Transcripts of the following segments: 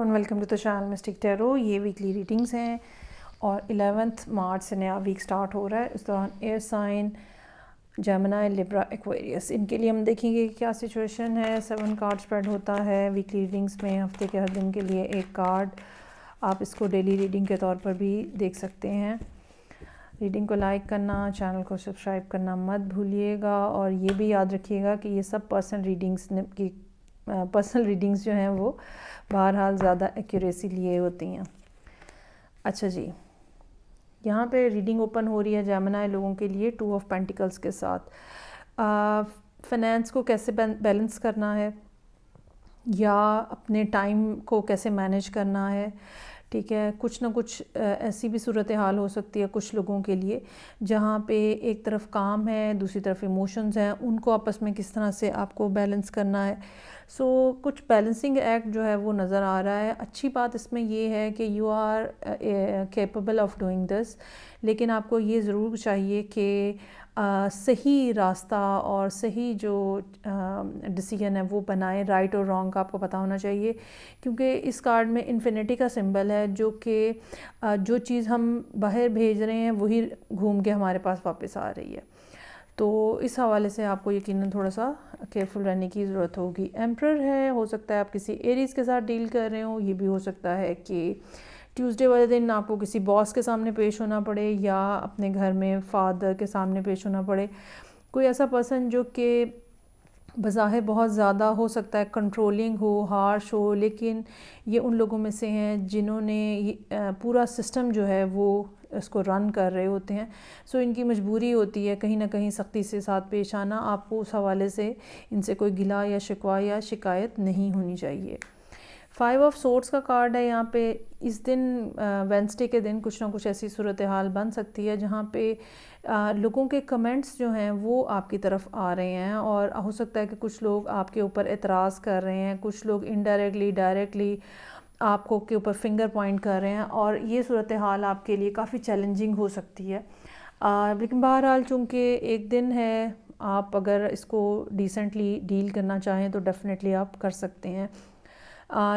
Everyone, welcome to the channel mystic tarot. ये weekly readings हैं और 11 मार्च से नया वीक स्टार्ट हो रहा है। इस दौरान air sign Gemini, Libra, Aquarius, इनके लिए हम देखेंगे कि क्या सिचुएशन है। 7 कार्ड स्प्रेड होता है वीकली रीडिंग्स में। हफ्ते के हर दिन के लिए एक कार्ड। आप इसको डेली रीडिंग के तौर पर भी देख सकते हैं। रीडिंग को लाइक करना, चैनल को सब्सक्राइब करना मत भूलिएगा और ये भी याद रखिएगा कि ये सब पर्सनल रीडिंग्स जो हैं वो बहरहाल ज़्यादा एक्यूरेसी लिए होती हैं। अच्छा जी, यहाँ पे रीडिंग ओपन हो रही है जेमिनी लोगों के लिए 2 ऑफ पेंटिकल्स के साथ। फाइनेंस को कैसे बैलेंस करना है या अपने टाइम को कैसे मैनेज करना है, ठीक है। कुछ ना कुछ ऐसी भी सूरत हाल हो सकती है कुछ लोगों के लिए जहाँ पे एक तरफ काम है, दूसरी तरफ इमोशंस हैं, उनको आपस में किस तरह से आपको बैलेंस करना है। कुछ बैलेंसिंग एक्ट जो है वो नज़र आ रहा है। अच्छी बात इसमें ये है कि you are capable of doing this, लेकिन आपको ये ज़रूर चाहिए कि सही रास्ता और सही जो डिसीजन है वो बनाएं। राइट और रॉन्ग का आपको पता होना चाहिए, क्योंकि इस कार्ड में इन्फिनिटी का सिंबल है, जो कि जो चीज़ हम बाहर भेज रहे हैं वही घूम के हमारे पास वापस आ रही है। तो इस हवाले से आपको यकीनन थोड़ा सा केयरफुल रहने की ज़रूरत होगी। एम्परर है, हो सकता है आप किसी एरीज़ के साथ डील कर रहे हो। ये भी हो सकता है कि ट्यूसडे वाले दिन आपको किसी बॉस के सामने पेश होना पड़े या अपने घर में फादर के सामने पेश होना पड़े। कोई ऐसा पर्सन जो कि बज़ाहिर बहुत ज़्यादा हो सकता है कंट्रोलिंग हो, हार्श हो, लेकिन ये उन लोगों में से हैं जिन्होंने पूरा सिस्टम जो है वो इसको रन कर रहे होते हैं। इनकी मजबूरी होती है कहीं ना कहीं सख्ती से साथ पेश आना। आपको उस हवाले से इनसे कोई गिला या शिकवा या शिकायत नहीं होनी चाहिए। 5 ऑफ सोर्ड्स का कार्ड है यहाँ पे। इस दिन वेडनेसडे के दिन कुछ ना कुछ ऐसी सूरत हाल बन सकती है जहाँ पे लोगों के कमेंट्स जो हैं वो आपकी तरफ आ रहे हैं और हो सकता है कि कुछ लोग आपके ऊपर एतराज़ कर रहे हैं, कुछ लोग इनडायरेक्टली डायरेक्टली आपको के ऊपर फिंगर पॉइंट कर रहे हैं और ये सूरत हाल आपके लिए काफ़ी चैलेंजिंग हो सकती है। लेकिन बहरहाल चूँकि एक दिन है, आप अगर इसको डिसेंटली डील करना चाहें तो डेफिनेटली आप कर सकते हैं।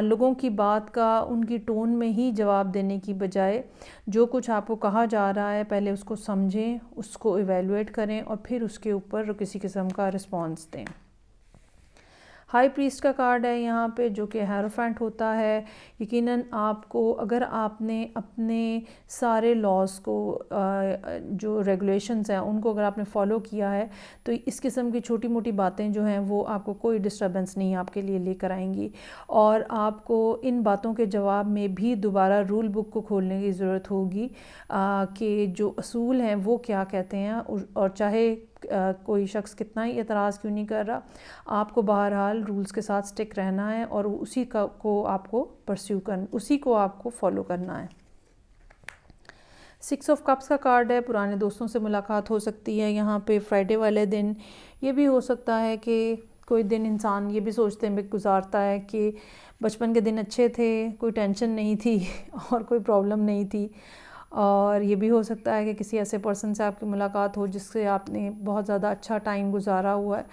लोगों की बात का उनकी टोन में ही जवाब देने की बजाय जो कुछ आपको कहा जा रहा है पहले उसको समझें, उसको इवैल्यूएट करें और फिर उसके ऊपर किसी किस्म का रिस्पॉन्स दें। हाई प्रीस्ट का कार्ड है यहाँ पे, जो कि हेरोफेंट होता है। यकीनन आपको, अगर आपने अपने सारे लॉज को जो रेगुलेशंस हैं उनको अगर आपने फॉलो किया है तो इस किस्म की छोटी मोटी बातें जो हैं वो आपको कोई डिस्टर्बेंस नहीं आपके लिए लेकर आएंगी और आपको इन बातों के जवाब में भी दोबारा रूल बुक को खोलने की ज़रूरत होगी कि जो असूल हैं वो क्या कहते हैं और चाहे कोई शख्स कितना ही एतराज़ क्यों नहीं कर रहा, आपको बहरहाल रूल्स के साथ स्टिक रहना है और उसी को आपको फॉलो करना है। 6 ऑफ कप्स का कार्ड है। पुराने दोस्तों से मुलाकात हो सकती है यहाँ पे फ्राइडे वाले दिन। ये भी हो सकता है कि कोई दिन इंसान ये भी सोचते में गुजारता है कि बचपन के दिन अच्छे थे, कोई टेंशन नहीं थी और कोई प्रॉब्लम नहीं थी। और ये भी हो सकता है कि किसी ऐसे पर्सन से आपकी मुलाकात हो जिससे आपने बहुत ज़्यादा अच्छा टाइम गुजारा हुआ है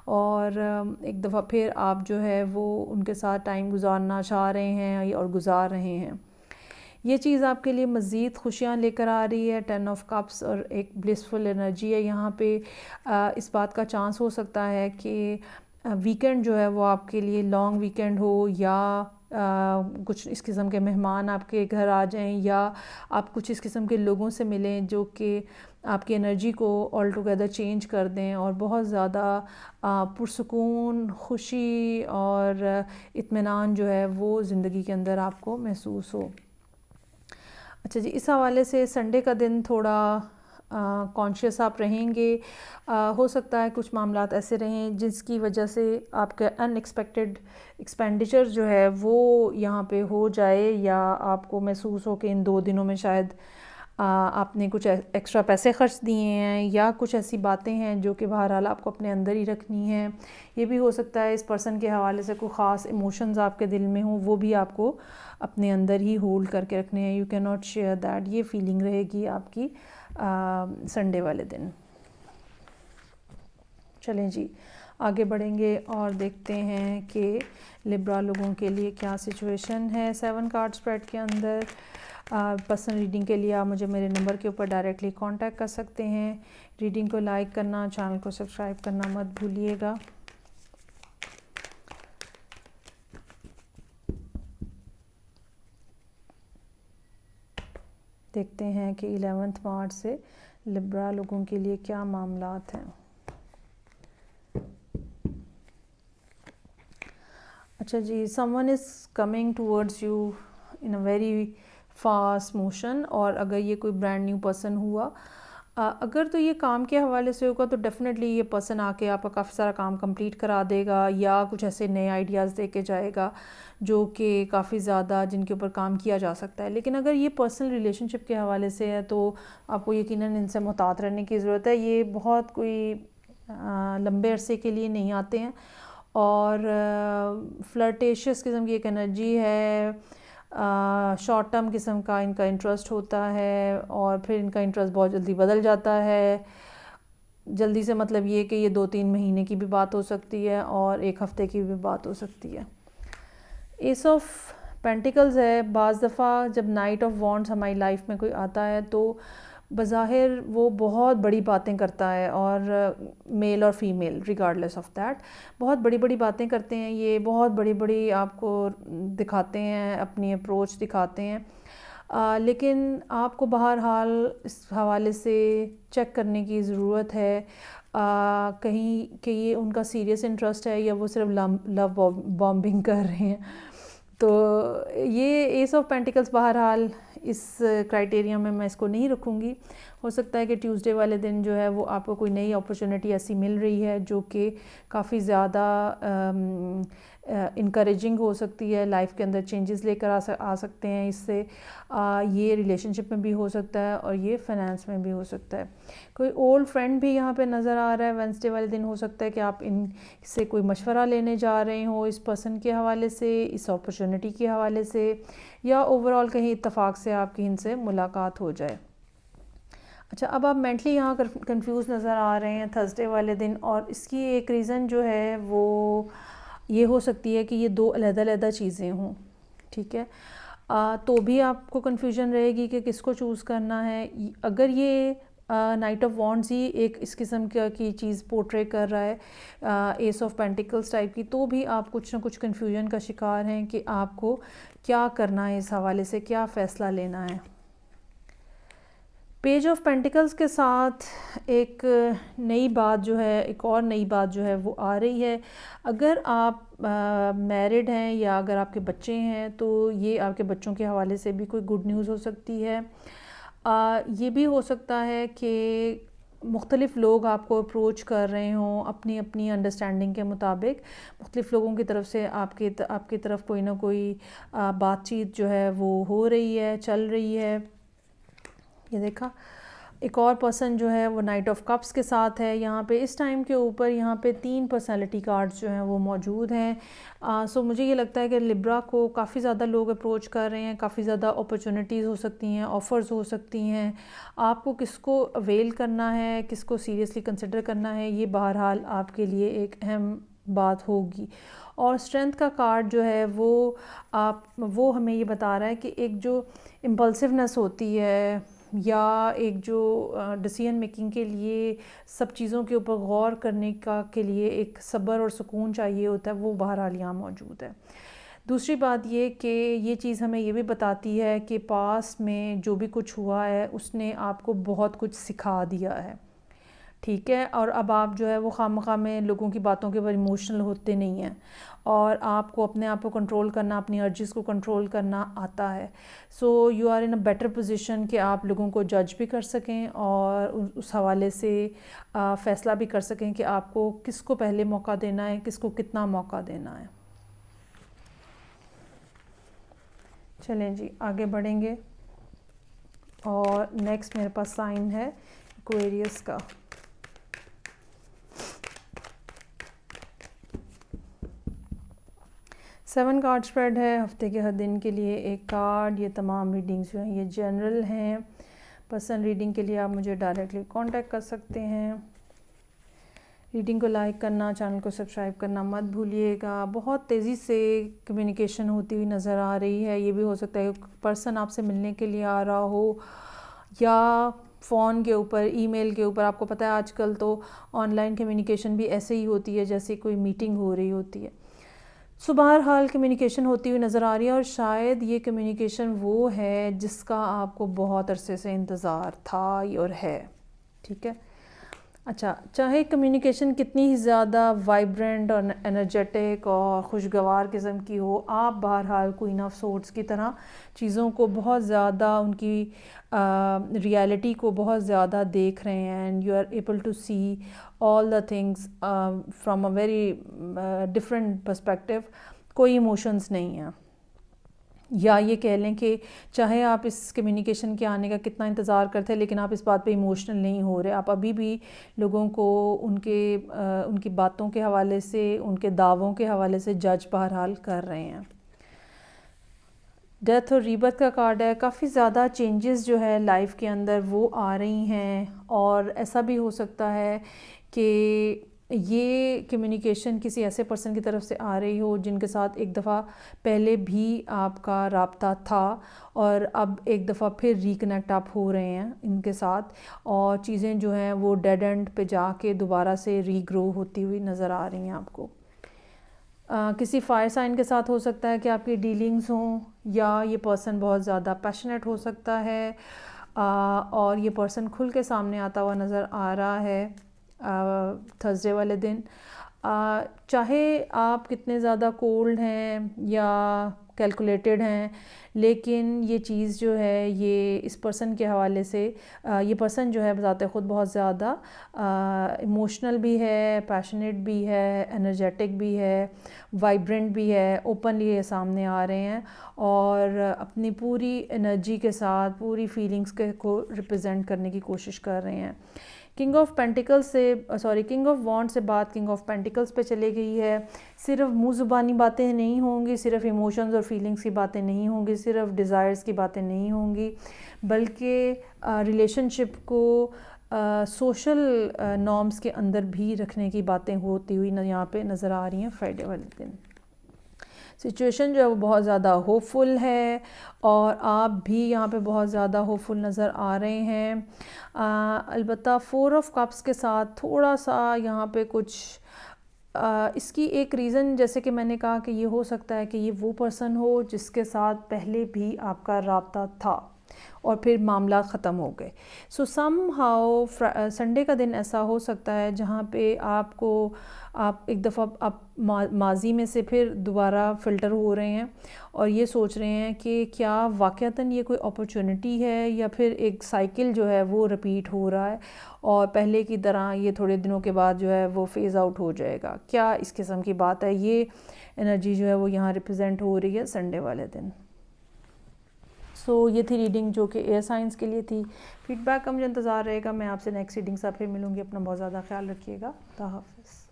और एक दफ़ा फिर आप जो है वो उनके साथ टाइम गुजारना चाह रहे हैं और गुजार रहे हैं। ये चीज़ आपके लिए मज़ीद खुशियाँ लेकर आ रही है। 10 ऑफ कप्स और एक ब्लिसफुल एनर्जी है यहाँ पे। इस बात का चांस हो सकता है कि वीकेंड जो है वो आपके लिए लॉन्ग वीकेंड हो या कुछ इस किस्म के मेहमान आपके घर आ जाएं या आप कुछ इस किस्म के लोगों से मिलें जो कि आपकी एनर्जी को ऑल टुगेदर चेंज कर दें और बहुत ज़्यादा पुरसुकून, खुशी और इत्मीनान जो है वो ज़िंदगी के अंदर आपको महसूस हो। अच्छा जी, इस हवाले से संडे का दिन थोड़ा कॉन्शियस आप रहेंगे। हो सकता है कुछ मामलात ऐसे रहें जिसकी वजह से आपका अनएक्सपेक्टेड एक्सपेंडिचर जो है वो यहाँ पे हो जाए या आपको महसूस हो कि इन 2 दिनों में शायद आपने कुछ एक्स्ट्रा पैसे खर्च दिए हैं या कुछ ऐसी बातें हैं जो कि बहरहाल आपको अपने अंदर ही रखनी है। ये भी हो सकता है इस पर्सन के हवाले से कोई ख़ास इमोशंस आपके दिल में हों, वो भी आपको अपने अंदर ही होल्ड करके रखने हैं। You can not share that. ये फीलिंग रहेगी आपकी संडे वाले दिन। चलें जी, आगे बढ़ेंगे और देखते हैं कि लिब्रा लोगों के लिए क्या सिचुएशन है 7 कार्ड स्प्रेड के अंदर। पर्सनल रीडिंग के लिए आप मुझे मेरे नंबर के ऊपर डायरेक्टली कांटेक्ट कर सकते हैं। रीडिंग को लाइक करना, चैनल को सब्सक्राइब करना मत भूलिएगा। देखते हैं कि 11 मार्च से लिब्रा लोगों के लिए क्या मामलात हैं। अच्छा जी, someone is coming towards you in a very fast motion. और अगर ये कोई ब्रांड न्यू पर्सन हुआ, अगर तो ये काम के हवाले से होगा तो डेफ़िनेटली ये पर्सन आके आपका काफ़ी सारा काम कंप्लीट करा देगा या कुछ ऐसे नए आइडियाज़ दे के जाएगा जो कि काफ़ी ज़्यादा जिनके ऊपर काम किया जा सकता है। लेकिन अगर ये पर्सनल रिलेशनशिप के हवाले से है तो आपको यकीनन इनसे मुहतात रहने की ज़रूरत है। ये बहुत कोई लंबे अरसे के लिए नहीं आते हैं और फ्लर्टेशियस किस्म की एक एनर्जी है। शॉर्ट टर्म किस्म का इनका इंटरेस्ट होता है और फिर इनका इंटरेस्ट बहुत जल्दी बदल जाता है। जल्दी से मतलब ये कि ये 2-3 महीने की भी बात हो सकती है और 1 हफ़्ते की भी बात हो सकती है। एस ऑफ पेंटिकल्स है। बाज़ दफ़ा जब नाइट ऑफ वॉन्ड्स हमारी लाइफ में कोई आता है तो बज़ाहिर वो बहुत बड़ी बातें करता है और मेल और फीमेल रिगार्डलेस ऑफ दैट बहुत बड़ी बड़ी बातें करते हैं। ये बहुत बड़ी बड़ी आपको दिखाते हैं, अपनी अप्रोच दिखाते हैं। लेकिन आपको बहरहाल इस हवाले से चेक करने की ज़रूरत है कहीं कि ये उनका सीरियस इंटरेस्ट है या वो सिर्फ लव बॉम्बिंग कर रहे हैं। तो ये एस ऑफ पेंटिकल्स बहरहाल इस क्राइटेरिया में मैं इसको नहीं रखूँगी। हो सकता है कि ट्यूसडे वाले दिन जो है वो आपको कोई नई अपॉर्चुनिटी ऐसी मिल रही है जो कि काफ़ी ज़्यादा इनकरेजिंग हो सकती है, लाइफ के अंदर चेंजेस लेकर आ सकते हैं इससे। ये रिलेशनशिप में भी हो सकता है और ये फाइनेंस में भी हो सकता है। कोई ओल्ड फ्रेंड भी यहाँ पे नज़र आ रहा है। वेडनेसडे वाले दिन हो सकता है कि आप इनसे कोई मशवरा लेने जा रहे हो इस पर्सन के हवाले से, इस अपॉर्चुनिटी के हवाले से, या ओवरऑल कहीं इत्तेफाक से आपकी इनसे मुलाकात हो जाए। अच्छा, अब आप मेंटली यहाँ कंफ्यूज नज़र आ रहे हैं थर्सडे वाले दिन और इसकी एक रीज़न जो है वो ये हो सकती है कि ये 2 अलग-अलग चीज़ें हों। ठीक है, तो भी आपको कन्फ्यूजन रहेगी कि किसको चूज़ करना है। अगर ये नाइट ऑफ वॉन्ड्स ही एक इस किस्म की चीज़ पोर्ट्रे कर रहा है एस ऑफ पेंटिकल्स टाइप की, तो भी आप कुछ ना कुछ कन्फ्यूजन का शिकार हैं कि आपको क्या करना है, इस हवाले से क्या फ़ैसला लेना है। पेज ऑफ पेंटिकल्स के साथ एक नई बात जो है, एक और नई बात जो है वो आ रही है। अगर आप मैरिड हैं या अगर आपके बच्चे हैं तो ये आपके बच्चों के हवाले से भी कोई गुड न्यूज़ हो सकती है। ये भी हो सकता है कि मुख्तलिफ़ लोग आपको अप्रोच कर रहे हों अपनी अपनी अंडरस्टैंडिंग के मुताबिक। मुख्तलिफ़ लोगों की तरफ से आपकी तरफ कोई ना कोई बातचीत जो है वो हो रही है, चल रही है। ये देखा, एक और पर्सन जो है वो नाइट ऑफ कप्स के साथ है। यहाँ पे इस टाइम के ऊपर यहाँ पे 3 पर्सनालिटी कार्ड्स जो हैं वो मौजूद हैं। सो मुझे ये लगता है कि लिब्रा को काफ़ी ज़्यादा लोग अप्रोच कर रहे हैं, काफ़ी ज़्यादा अपॉर्चुनिटीज़ हो सकती हैं, ऑफ़र्स हो सकती हैं। आपको किसको अवेल करना है, किसको सीरियसली कंसिडर करना है, ये बहरहाल आपके लिए एक अहम बात होगी। और स्ट्रेंथ का कार्ड जो है वो हमें ये बता रहा है कि एक जो इम्पल्सिवनेस होती है या एक जो डिसीजन मेकिंग के लिए सब चीज़ों के ऊपर गौर करने के लिए एक सब्र और सुकून चाहिए होता है, वो बहरहाल यहाँ मौजूद है। दूसरी बात ये कि ये चीज़ हमें ये भी बताती है कि पास में जो भी कुछ हुआ है उसने आपको बहुत कुछ सिखा दिया है। ठीक है, और अब आप जो है वो खामखा में लोगों की बातों के ऊपर इमोशनल होते नहीं हैं और आपको अपने आप को कंट्रोल करना, अपनी अर्जिस को कंट्रोल करना आता है। So you are in a better position कि आप लोगों को जज भी कर सकें और उस हवाले से फ़ैसला भी कर सकें कि आपको किसको पहले मौका देना है, किसको कितना मौका देना है। चलें जी, आगे बढ़ेंगे और नेक्स्ट मेरे पास साइन है एक्वेरियस का। सेवन कार्ड स्प्रेड है हफ्ते के हर दिन के लिए एक कार्ड। ये तमाम रीडिंग्स जो हैं ये जनरल हैं। पर्सनल रीडिंग के लिए आप मुझे डायरेक्टली कांटेक्ट कर सकते हैं। रीडिंग को लाइक करना, चैनल को सब्सक्राइब करना मत भूलिएगा। बहुत तेज़ी से कम्युनिकेशन होती हुई नज़र आ रही है। ये भी हो सकता है पर्सन आपसे मिलने के लिए आ रहा हो, या फ़ोन के ऊपर, ईमेल के ऊपर। आपको पता है आजकल तो ऑनलाइन कम्युनिकेशन भी ऐसे ही होती है जैसे कोई मीटिंग हो रही होती है। सो बहरहाल कम्युनिकेशन होती हुई नज़र आ रही है, और शायद ये कम्युनिकेशन वो है जिसका आपको बहुत अरसे से इंतज़ार था और है। ठीक है, अच्छा, चाहे कम्युनिकेशन कितनी ही ज़्यादा वाइब्रेंट और एनर्जेटिक और खुशगवार किस्म की हो, आप बहरहाल क्वीन ऑफ सोर्ड्स की तरह चीज़ों को बहुत ज़्यादा, उनकी रियलिटी को बहुत ज़्यादा देख रहे हैं, and you are able to see all the things from a very different perspective. कोई इमोशंस नहीं है, या ये कह लें कि चाहे आप इस कम्युनिकेशन के आने का कितना इंतज़ार करते हैं, लेकिन आप इस बात पे इमोशनल नहीं हो रहे। आप अभी भी लोगों को उनकी बातों के हवाले से, उनके दावों के हवाले से जज बहरहाल कर रहे हैं। डेथ और रीबर्थ का कार्ड है। काफ़ी ज़्यादा चेंजेस जो है लाइफ के अंदर वो आ रही हैं, और ऐसा भी हो सकता है कि ये कम्युनिकेशन किसी ऐसे पर्सन की तरफ से आ रही हो जिनके साथ एक दफ़ा पहले भी आपका राब्ता था, और अब एक दफ़ा फिर रिकनेक्ट आप हो रहे हैं इनके साथ, और चीज़ें जो हैं वो डेड एंड पे जाके दोबारा से रीग्रो होती हुई नज़र आ रही हैं आपको। किसी फायर साइन के साथ हो सकता है कि आपकी डीलिंग्स हों, या ये पर्सन बहुत ज़्यादा पैशनेट हो सकता है, और ये पर्सन खुल के सामने आता हुआ नज़र आ रहा है थर्सडे वाले दिन। चाहे आप कितने ज़्यादा कोल्ड हैं या कैलकुलेटेड हैं, लेकिन ये चीज़ जो है ये इस पर्सन के हवाले से, ये पर्सन जो है बताते ख़ुद बहुत ज़्यादा इमोशनल भी है, पैशनेट भी है, एनर्जेटिक भी है, वाइब्रेंट भी है, ओपनली ये सामने आ रहे हैं, और अपनी पूरी एनर्जी के साथ पूरी फीलिंग्स को रिप्रेजेंट करने की कोशिश कर रहे हैं। किंग ऑफ पेंटिकल्स से, किंग ऑफ वॉन्ड से बात किंग ऑफ पेंटिकल्स पे चली गई है। सिर्फ मुँह ज़ुबानी बातें नहीं होंगी, सिर्फ इमोशंस और फीलिंग्स की बातें नहीं होंगी, सिर्फ डिज़ायर्स की बातें नहीं होंगी, बल्कि रिलेशनशिप को सोशल नॉर्म्स के अंदर भी रखने की बातें होती हुई यहाँ पे नज़र आ रही हैं फ्राइडे वाले दिन। सिचुएशन जो है वो बहुत ज़्यादा होपफुल है, और आप भी यहाँ पे बहुत ज़्यादा होपफुल नज़र आ रहे हैं। अलबत्ता 4 ऑफ कप्स के साथ थोड़ा सा यहाँ पे कुछ इसकी एक रीज़न, जैसे कि मैंने कहा कि ये हो सकता है कि ये वो पर्सन हो जिसके साथ पहले भी आपका राब्ता था और फिर मामला ख़त्म हो गए। सो सम हाउ संडे का दिन ऐसा हो सकता है जहाँ पे आप एक दफ़ा आप माजी में से फिर दोबारा फ़िल्टर हो रहे हैं, और ये सोच रहे हैं कि क्या वाक़तन ये कोई अपॉर्चुनिटी है, या फिर एक साइकिल जो है वो रिपीट हो रहा है, और पहले की तरह ये थोड़े दिनों के बाद जो है वो फ़ेज़ आउट हो जाएगा। क्या इस किस्म की बात है, ये एनर्जी जो है वो यहाँ रिप्रेजेंट हो रही है संडे वाले दिन। सो ये थी रीडिंग जो कि एयर साइंस के लिए थी। फीडबैक का मुझे इंतज़ार रहेगा। मैं आपसे नेक्स्ट रीडिंग से फिर मिलूँगी। अपना बहुत ज़्यादा ख्याल रखिएगा। खुदा हाफ़िज़।